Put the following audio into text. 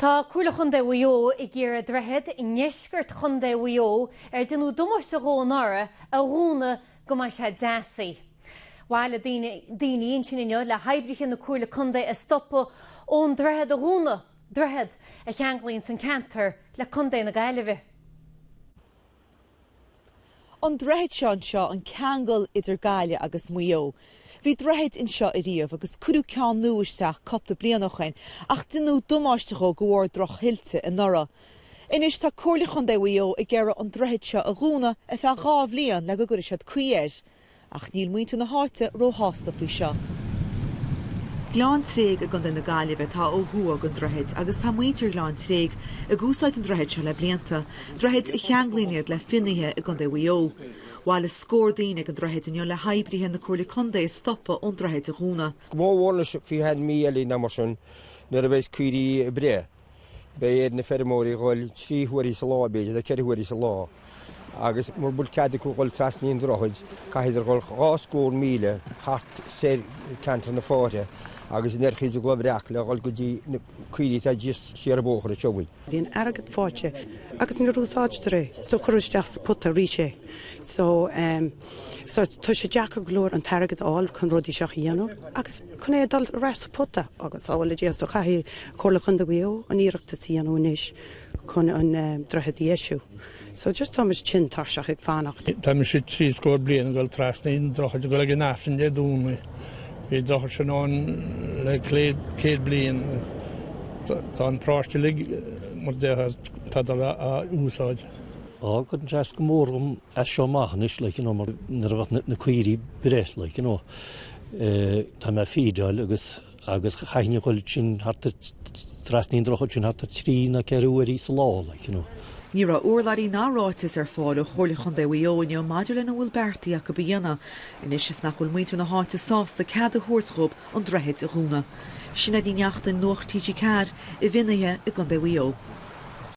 Tá cuala chunda uio I ggéir a Droichead I neisgurt chunda uio dinú dumar sa rónara a rúna go mai se deasaí. While daoine sin inne le haibbrich na cuala chunda a stoppa ón Droichead a rúna Droichead a Gleann Tréig san cantar le chunda na Gaillimhe. An Droichead seo an ceangal idir Gaile agus Muo. Bhí Droichead in seo I riamh agus cúdú ceann nuaisteach copta blianachain ach duine dumáisteach go bhfuair drochhilte in nora. Inis tá comhairle chunda uio I gcearra an Droichead seo a rúna a feadh 2 bliain le go gcuir siad cuiéir ach níl muointe na háite róthásta faoi seo. Gleann Tréig a gunda na Gaillimhe tá ó thuaidh an Droichead agus tá muintear Gleann Tréig a gúsáid an Droichead seo le blianta. Droichead a cheanglínead le finithe a gunda uio. While a scór daoine an Droichead in le haibrithe na comhairle chunda is stoppa ón Droichead a rúna. Mhórna fi had mílí na mar sin na a bheits cuirí bre. Bé na fermóí gáil 3 huirí sa lá béidir, 4 huirí sa lá. Agus mar bud cadú gáil trasníon Droichead, caiidir gáil 8 míle hart sé cantar na fáte. Agus in erchid a globreach le gáil go dtí na cuirí tá just siar a bóchar a teogaí. Bhíon airgad fáte agus in rúsáidtere so chuiristeach sa puta ríise. So tá sé deachar glór an targad áil chun rudí seach dhéanú agus chun é dal res puta agus ála dé so caihí comhairle chunda uio an íireachta dhéanú inis chun an Droichead éisiú. So just támas chin tarseach ag fánacht. Támas sé 3 scór bliain gáil trasnaíon Droichead go le gnáfin de dúnmhaí. Bhí Droichead sin an le céad bliain tá an práiste lig mar déchas tá a úsáid. Go an teas go mórm a seo máchanis le mar na cuirí bres le Tá me fiideáil agus chaithne chuil sin trasnaíon Droichead sin hat 3 na 4 uirí sa lá le Ní ra uorlaí náráitis ar fáil ó comhairle chunda uio in maidir lena bhfuil bertaí ach go bíana. Inis is nach bhfuil muointe na háite sásta cad a thuirtgóib an Droichead a rúna. Sin a dí neachta Nuacht TG4 I bhinithe I gunda uio.